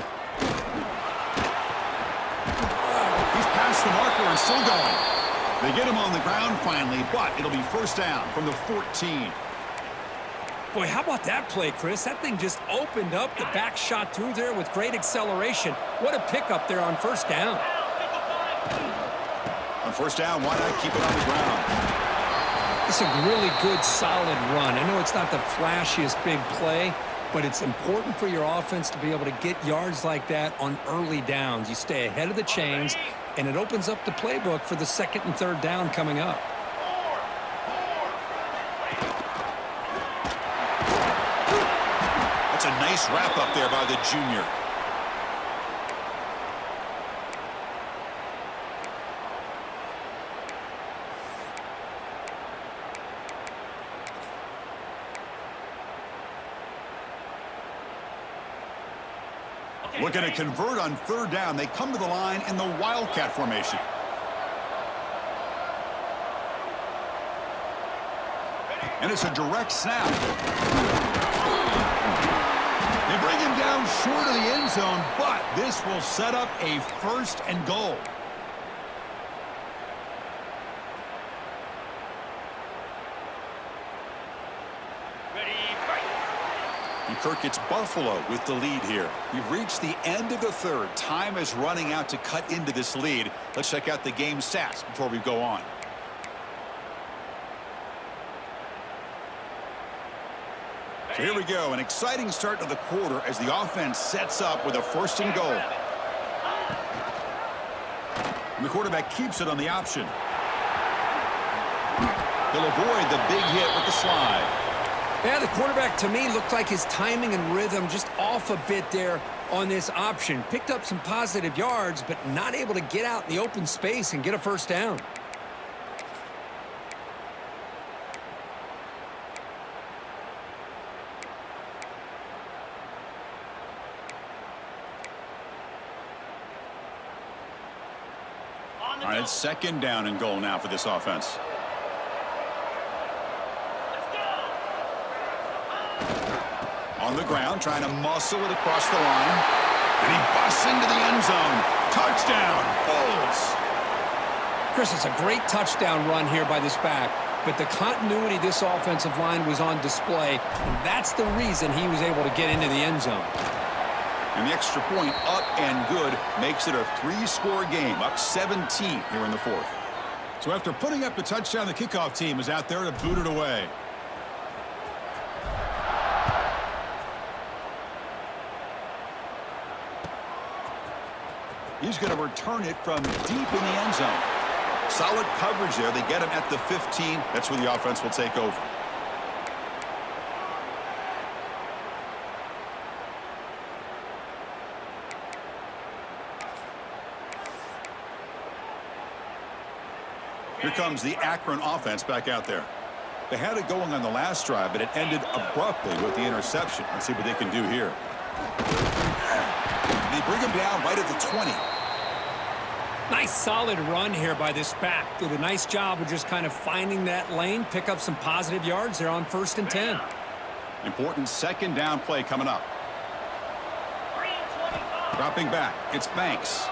He's past the marker and still going. They get him on the ground finally, but it'll be first down from the 14. Boy, how about that play, Chris? That thing just opened up. The back shot through there with great acceleration. What a pickup there on first down. On first down, why not keep it on the ground? It's a really good, solid run. I know it's not the flashiest big play, but it's important for your offense to be able to get yards like that on early downs. You stay ahead of the chains, and it opens up the playbook for the 2nd and 3rd down coming up. That's a nice wrap up there by the junior. Looking to convert on 3rd down. They come to the line in the Wildcat formation. And it's a direct snap. They bring him down short of the end zone, but this will set up a 1st and goal. Kirk, it's Buffalo with the lead here. We've reached the end of the 3rd. Time is running out to cut into this lead. Let's check out the game stats before we go on. So here we go. An exciting start to the quarter as the offense sets up with a 1st and goal. And the quarterback keeps it on the option. He'll avoid the big hit with the slide. Yeah, the quarterback, to me, looked like his timing and rhythm just off a bit there on this option. Picked up some positive yards, but not able to get out in the open space and get a 1st down. All right, it's 2nd down and goal now for this offense. On the ground, trying to muscle it across the line. And he busts into the end zone. Touchdown, Bulls. Chris, it's a great touchdown run here by this back, but the continuity of this offensive line was on display, and that's the reason he was able to get into the end zone. And the extra point up and good makes it a 3-score game, up 17 here in the 4th. So after putting up the touchdown, the kickoff team is out there to boot it away. He's going to return it from deep in the end zone. Solid coverage there. They get him at the 15. That's where the offense will take over. Here comes the Akron offense back out there. They had it going on the last drive, but it ended abruptly with the interception. Let's see what they can do here. They bring him down right at the 20. Nice solid run here by this back. Did a nice job of just kind of finding that lane, pick up some positive yards there on 1st and 10. Important 2nd down play coming up. Dropping back, it's Banks.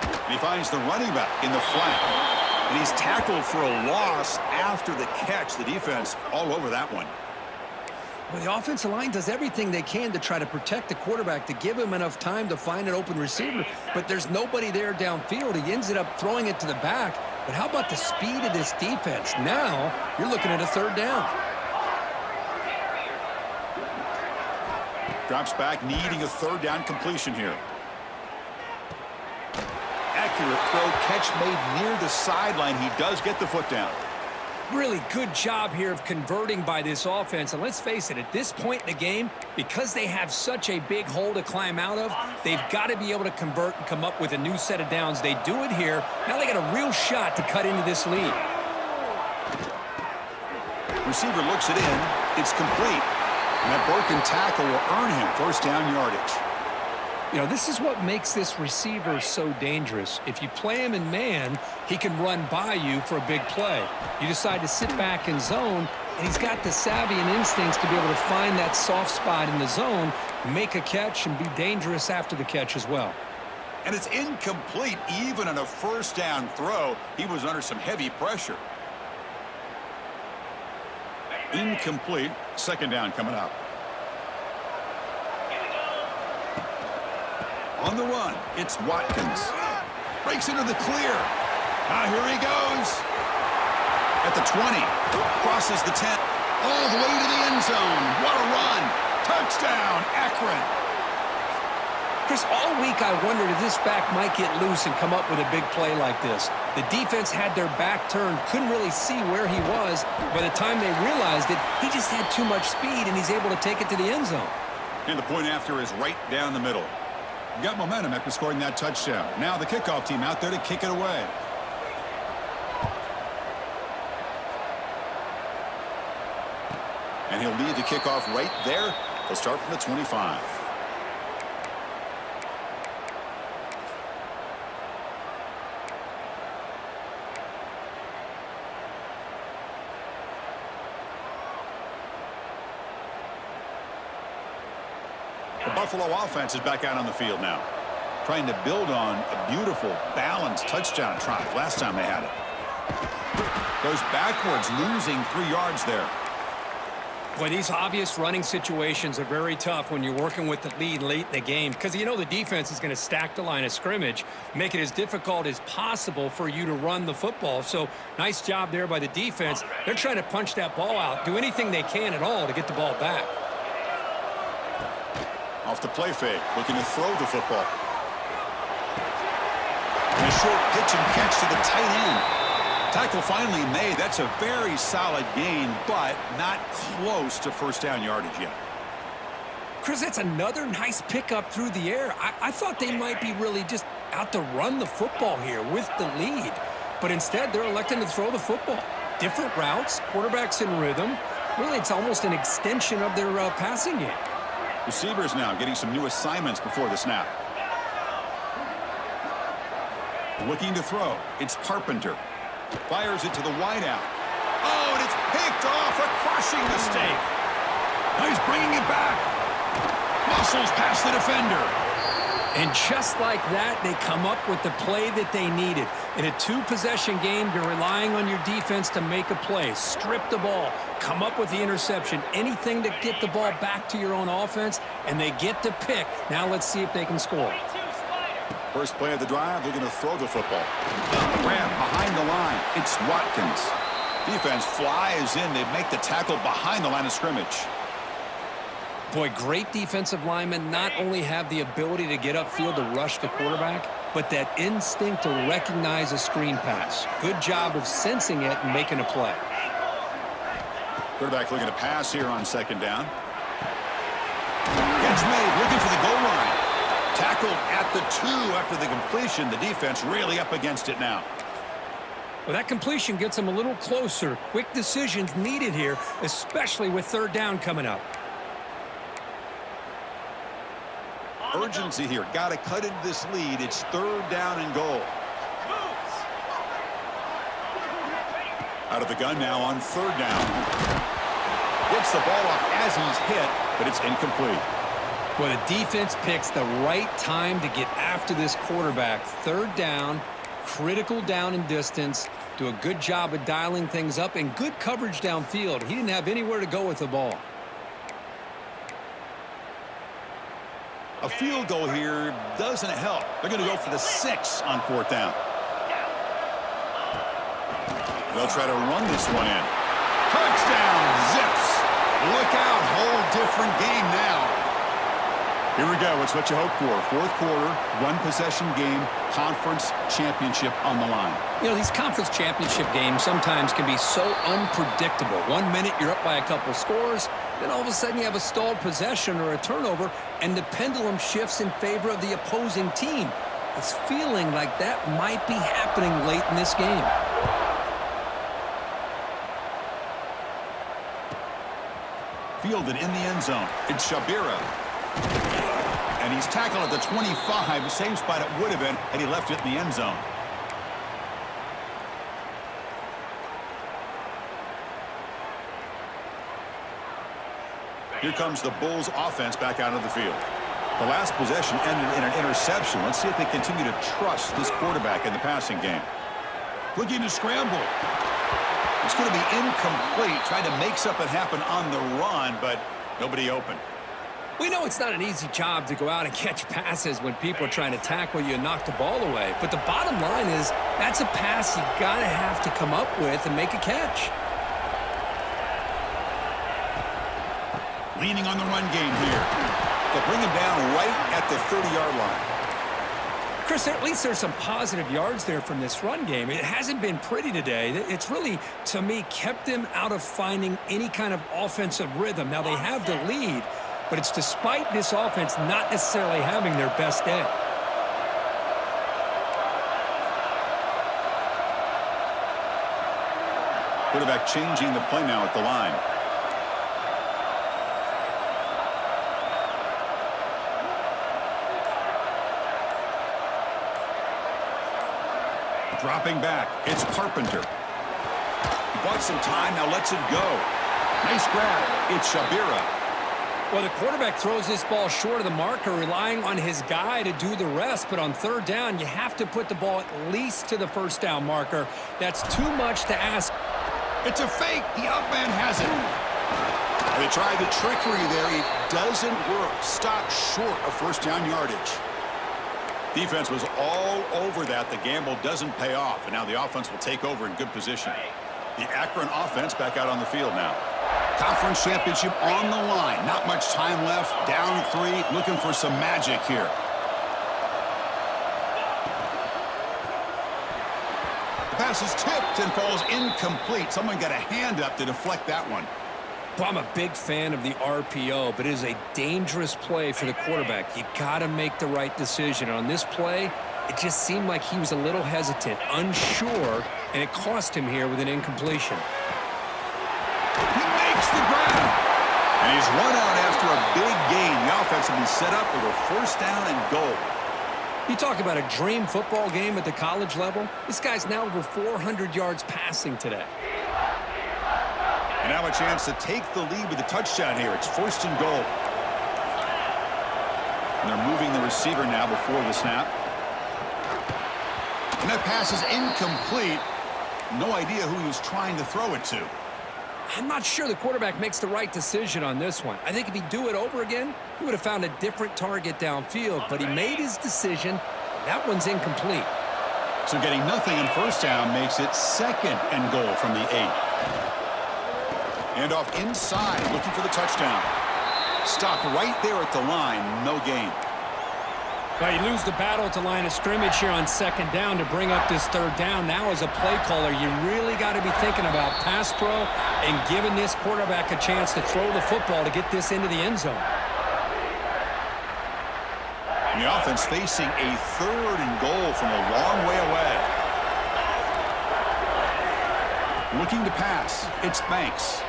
And he finds the running back in the flat. And he's tackled for a loss after the catch. The defense all over that one. Well, the offensive line does everything they can to try to protect the quarterback, to give him enough time to find an open receiver, but there's nobody there downfield. He ends up throwing it to the back, But how about the speed of this defense? Now you're looking at a third down. Drops back, needing a third down completion here. Accurate throw, catch made near the sideline. He does get the foot down. Really good job here of converting by this offense. And let's face it, at this point in the game, because they have such a big hole to climb out of, they've got to be able to convert and come up with a new set of downs. They do it here. Now they got a real shot to cut into this lead. Receiver looks it in. It's complete. And that broken tackle will earn him first down yardage. You know, this is what makes this receiver so dangerous. If you play him in man, he can run by you for a big play. You decide to sit back in zone, and he's got the savvy and instincts to be able to find that soft spot in the zone, make a catch, and be dangerous after the catch as well. And it's incomplete even on a first down throw. He was under some heavy pressure. Incomplete. Second down coming up. On the run, it's Watkins. Breaks into the clear. Now here he goes. At the 20. Crosses the 10. All the way to the end zone. What a run. Touchdown, Akron. Chris, all week I wondered if this back might get loose and come up with a big play like this. The defense had their back turned, couldn't really see where he was. By the time they realized it, he just had too much speed, and he's able to take it to the end zone. And the point after is right down the middle. Got momentum after scoring that touchdown. Now the kickoff team out there to kick it away. And he'll lead the kickoff right there. He'll start from the 25. The Buffalo offense is back out on the field now, trying to build on a beautiful, balanced touchdown drive last time they had it. Goes backwards, losing 3 yards there. Boy, these obvious running situations are very tough when you're working with the lead late in the game because you know the defense is going to stack the line of scrimmage, make it as difficult as possible for you to run the football. So nice job there by the defense. They're trying to punch that ball out, do anything they can at all to get the ball back. Off the play fake, looking to throw the football. And a short pitch and catch to the tight end. Tackle finally made. That's a very solid gain, but not close to first down yardage yet. Chris, that's another nice pickup through the air. I thought they might be really just out to run the football here with the lead. But instead, they're electing to throw the football. Different routes, quarterbacks in rhythm. Really, it's almost an extension of their passing game. Receivers now getting some new assignments before the snap. Looking to throw. It's Carpenter. Fires it to the wideout. Oh, and it's picked off. A crushing mistake. Now he's bringing it back. Muscles past the defender. And just like that, they come up with the play that they needed. In a two-possession game, you're relying on your defense to make a play. Strip the ball. Come up with the interception. Anything to get the ball back to your own offense, and they get the pick. Now let's see if they can score. First play of the drive, they're going to throw the football. Grab behind the line. It's Watkins. Defense flies in. They make the tackle behind the line of scrimmage. Boy, great defensive linemen not only have the ability to get upfield to rush the quarterback, but that instinct to recognize a screen pass. Good job of sensing it and making a play. Quarterback looking to pass here on second down. Catch made, looking for the goal line. Tackled at the 2 after the completion. The defense really up against it now. Well, that completion gets them a little closer. Quick decisions needed here, especially with third down coming up. Urgency here. Got to cut into this lead. It's third down and goal. Out of the gun now on third down. Gets the ball off as he's hit, but it's incomplete. Well, the defense picks the right time to get after this quarterback. Third down, critical down and distance. Do a good job of dialing things up and good coverage downfield. He didn't have anywhere to go with the ball. A field goal here doesn't help. They're going to go for the 6 on fourth down. They'll try to run this one in. Touchdown, zips. Look out, whole different game now. Here we go, it's what you hope for. Fourth quarter, one-possession game, conference championship on the line. You know, these conference championship games sometimes can be so unpredictable. 1 minute you're up by a couple scores, then all of a sudden you have a stalled possession or a turnover, and the pendulum shifts in favor of the opposing team. It's feeling like that might be happening late in this game. Fielded in the end zone. It's Shabira. And he's tackled at the 25, the same spot it would have been had he left it in the end zone. Here comes the Bulls offense back out of the field. The last possession ended in an interception. Let's see if they continue to trust this quarterback in the passing game. Looking to scramble. It's going to be incomplete. Tried to make something happen on the run, but nobody open. We know it's not an easy job to go out and catch passes when people are trying to tackle you and knock the ball away. But the bottom line is that's a pass you got to have to come up with and make a catch. Leaning on the run game here. They'll bring him down right at the 30-yard line. Chris, at least there's some positive yards there from this run game. It hasn't been pretty today. It's really, to me, kept them out of finding any kind of offensive rhythm. Now, they have the lead, but it's despite this offense not necessarily having their best day. Quarterback changing the play now at the line. Dropping back, it's Carpenter. He bought some time, now lets it go. Nice grab, it's Shabira. Well, the quarterback throws this ball short of the marker, relying on his guy to do the rest. But on third down, you have to put the ball at least to the first down marker. That's too much to ask. It's a fake, the up man has it. They tried the trickery there, it doesn't work. Stopped short of first down yardage. Defense was all over that. The gamble doesn't pay off, and now the offense will take over in good position. The Akron offense back out on the field now. Conference championship on the line. Not much time left. Down 3, looking for some magic here. The pass is tipped and falls incomplete. Someone got a hand up to deflect that one. Well, I'm a big fan of the RPO, but it is a dangerous play for the quarterback. You got to make the right decision. On this play, it just seemed like he was a little hesitant, unsure, and it cost him here with an incompletion. He makes the grab. And he's run out after a big gain. The offense will be set up with a first down and goal. You talk about a dream football game at the college level. This guy's now over 400 yards passing today. And now a chance to take the lead with a touchdown here. It's first and goal. And they're moving the receiver now before the snap. And that pass is incomplete. No idea who he was trying to throw it to. I'm not sure the quarterback makes the right decision on this one. I think if he'd do it over again, he would have found a different target downfield. But he made his decision. That one's incomplete. So getting nothing in first down makes it second and goal from the 8. And off inside, looking for the touchdown. Stopped right there at the line, no gain. Well, you lose the battle at the line of scrimmage here on second down to bring up this third down. Now as a play caller, you really got to be thinking about pass pro and giving this quarterback a chance to throw the football to get this into the end zone. And the offense facing a third and goal from a long way away. Looking to pass, it's Banks.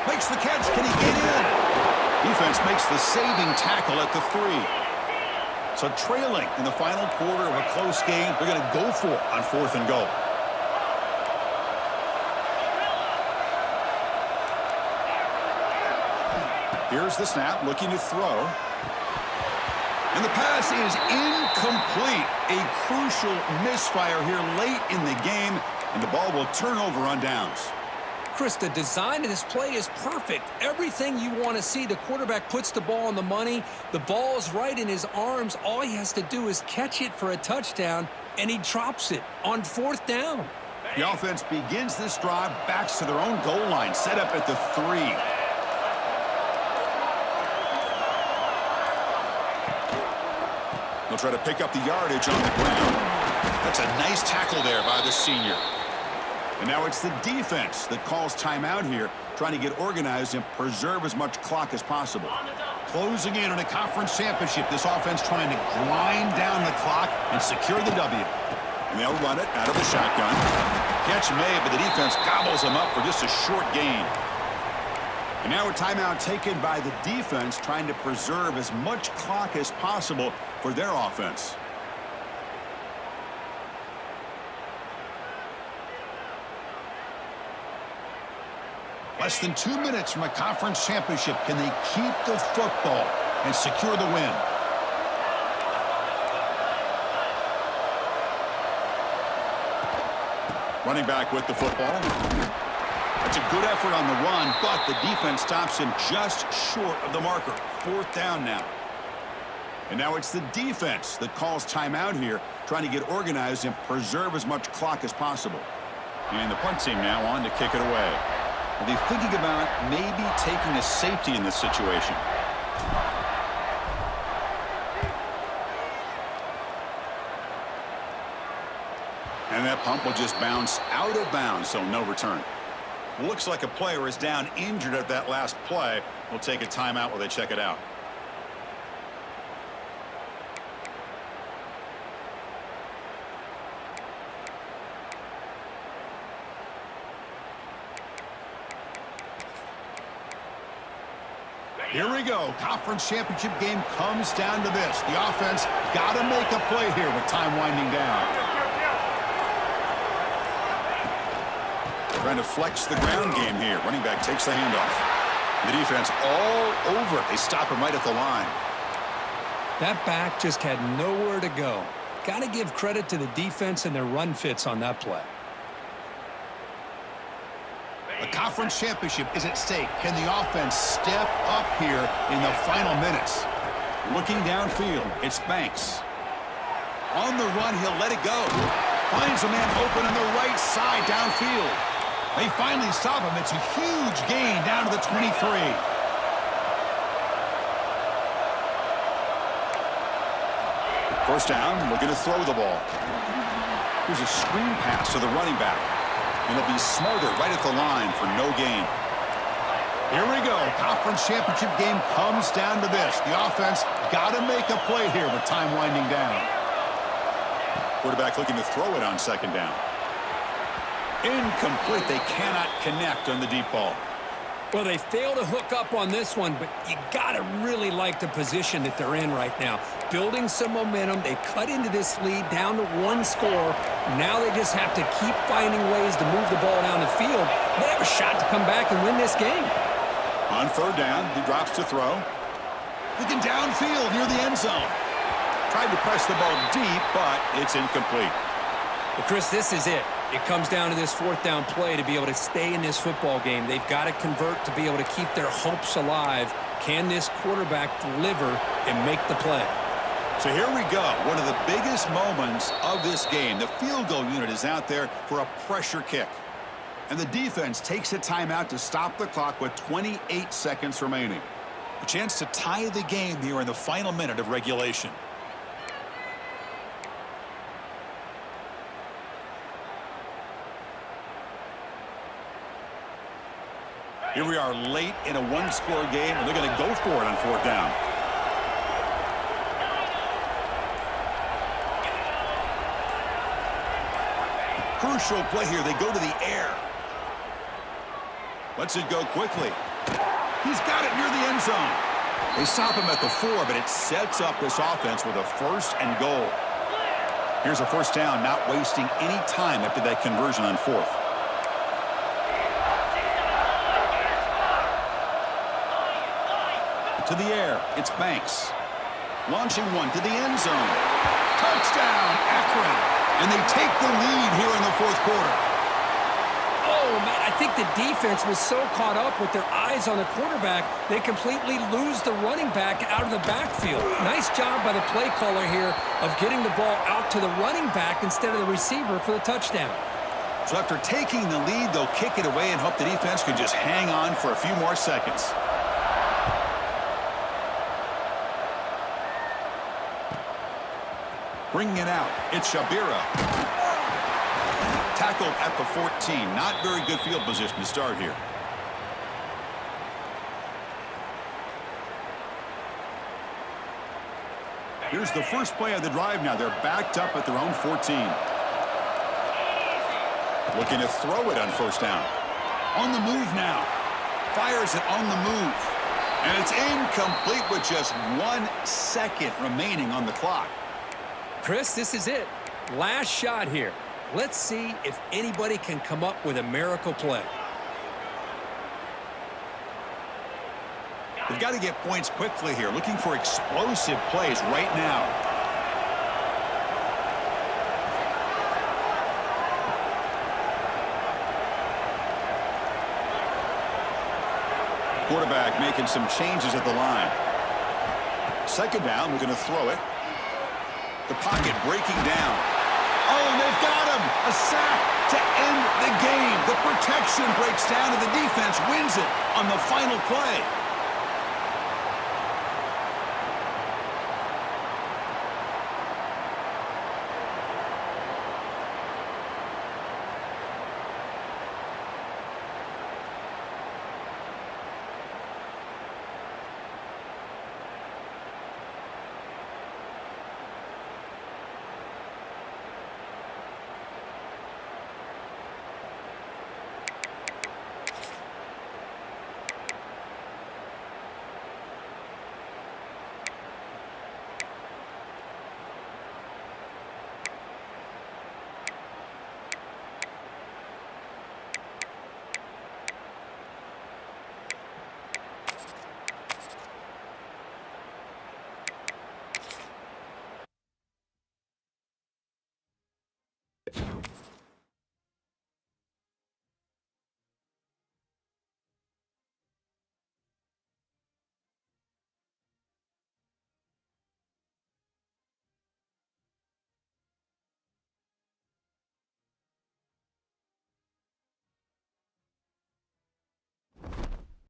Makes the catch. Can he get in? Defense makes the saving tackle at the 3. So trailing in the final quarter of a close game, they're going to go for it on fourth and goal. Here's the snap, looking to throw. And the pass is incomplete. A crucial misfire here late in the game, and the ball will turn over on downs. Chris, the design of this play is perfect. Everything you want to see. The quarterback puts the ball on the money. The ball is right in his arms. All he has to do is catch it for a touchdown, and he drops it on fourth down. The offense begins this drive, backs to their own goal line, set up at the 3. They'll try to pick up the yardage on the ground. That's a nice tackle there by the senior. And now it's the defense that calls timeout here, trying to get organized and preserve as much clock as possible. Closing in on a conference championship, this offense trying to grind down the clock and secure the W. And they'll run it out of the shotgun. Catch made, but the defense gobbles them up for just a short gain. And now a timeout taken by the defense, trying to preserve as much clock as possible for their offense. Less than 2 minutes from a conference championship. Can they keep the football and secure the win? Running back with the football. That's a good effort on the run, but the defense stops him just short of the marker. 4th down now. And now it's the defense that calls timeout here, trying to get organized and preserve as much clock as possible. And the punt team now on to kick it away. Are they thinking about maybe taking a safety in this situation? And that pump will just bounce out of bounds, so no return. Looks like a player is down injured at that last play. We'll take a timeout while they check it out. Here we go. Conference championship game comes down to this. The offense got to make a play here with time winding down. Trying to flex the ground game here. Running back takes the handoff. The defense all over it. They stop him right at the line. That back just had nowhere to go. Got to give credit to the defense and their run fits on that play. The conference championship is at stake. Can the offense step up here in the final minutes? Looking downfield, it's Banks. On the run, he'll let it go. Finds a man open on the right side downfield. They finally stop him. It's a huge gain down to the 23. First down, looking to throw the ball. Here's a screen pass to the running back. And he'll be smothered right at the line for no gain. Here we go. Conference championship game comes down to this. The offense got to make a play here with time winding down. Quarterback looking to throw it on 2nd down. Incomplete. They cannot connect on the deep ball. Well, they fail to hook up on this one, but you got to really like the position that they're in right now. Building some momentum. They cut into this lead down to 1 score. Now they just have to keep finding ways to move the ball down the field. They have a shot to come back and win this game. On 3rd down, he drops to throw. Looking downfield near the end zone. Tried to press the ball deep, but it's incomplete. But Chris, this is it. It comes down to this 4th down play to be able to stay in this football game. They've got to convert to be able to keep their hopes alive. Can this quarterback deliver and make the play? So here we go. One of the biggest moments of this game. The field goal unit is out there for a pressure kick. And the defense takes a timeout to stop the clock with 28 seconds remaining. A chance to tie the game here in the final minute of regulation. Here we are late in a 1-score game, and they're going to go for it on 4th down. Crucial play here. They go to the air. Lets it go quickly. He's got it near the end zone. They stop him at the 4, but it sets up this offense with a 1st and goal. Here's a 1st down, not wasting any time after that conversion on 4th. To the air, it's Banks. Launching one to the end zone. Touchdown, Akron. And they take the lead here in the 4th quarter. Oh, man, I think the defense was so caught up with their eyes on the quarterback, they completely lose the running back out of the backfield. Nice job by the play caller here of getting the ball out to the running back instead of the receiver for the touchdown. So after taking the lead, they'll kick it away and hope the defense can just hang on for a few more seconds. Bringing it out, it's Shabira. Tackled at the 14. Not very good field position to start here. Here's the first play of the drive now. They're backed up at their own 14. Looking to throw it on first down. On the move now. Fires it on the move. And it's incomplete with just 1 second remaining on the clock. Chris, this is it. Last shot here. Let's see if anybody can come up with a miracle play. They've got to get points quickly here. Looking for explosive plays right now. Quarterback making some changes at the line. Second down, we're going to throw it. The pocket breaking down. Oh, they've got him! A sack to end the game. The protection breaks down and the defense wins it on the final play.